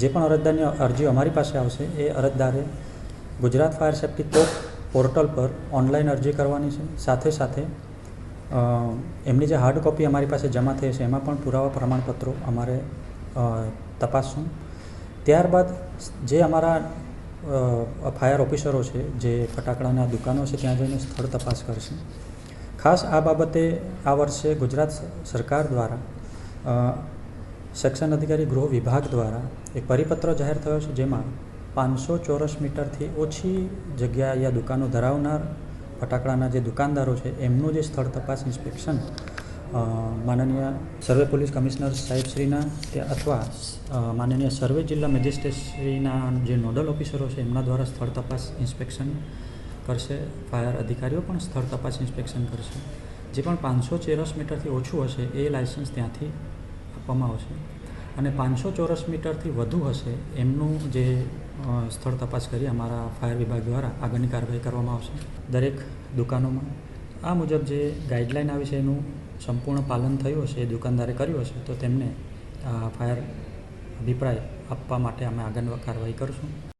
જે પણ અરજદારની અરજી અમારી પાસે આવશે એ અરજદારે ગુજરાત ફાયર સેફ્ટી કોપ પોર્ટલ પર ઓનલાઈન અરજી કરવાની છે. સાથે સાથે એમની જે હાર્ડ કોપી અમારી પાસે જમા થઈ છે એમાં પણ પુરાવા પ્રમાણપત્રો અમારે તપાસશું. ત્યારબાદ જે અમારા ફાયર ઓફિસરો છે, જે ફટાકડાના દુકાનો છે, ત્યાં જઈને સ્થળ તપાસ કરશે. ખાસ આ બાબતે આ વર્ષે ગુજરાત સરકાર દ્વારા સેક્શન અધિકારી ગૃહ વિભાગ દ્વારા એક પરિપત્ર જાહેર થયો છે, જેમાં 500 ચોરસ મીટરથી ઓછી જગ્યા યા દુકાનો ધરાવનાર ફટાકડાના જે દુકાનદારો છે એમનું જે સ્થળ તપાસ ઇન્સ્પેક્શન માનનીય સર્વે પોલીસ કમિશનર સાહેબશ્રીના અથવા માનનીય સર્વે જિલ્લા મેજિસ્ટ્રેટશ્રીના જે નોડલ ઓફિસરો છે એમના દ્વારા સ્થળ તપાસ ઇન્સ્પેક્શન કરશે. ફાયર અધિકારીઓ પણ સ્થળ તપાસ ઇન્સ્પેક્શન કરશે. જે પણ 500 ચોરસ મીટરથી ઓછું હશે એ લાયસન્સ ત્યાંથી આપવામાં આવશે, અને 500 ચોરસ મીટરથી વધુ હશે એમનું જે સ્થળ તપાસ કરી અમારા ફાયર વિભાગ દ્વારા આગળની કાર્યવાહી કરવામાં આવશે. દરેક દુકાનોમાં આ મુજબ જે ગાઈડલાઈન આવી છે એનું સંપૂર્ણ પાલન થયું હશે, એ દુકાનદારે કર્યું હશે તો તેમને ફાયર અભિપ્રાય આપવા માટે અમે આગળ કાર્યવાહી કરીશું.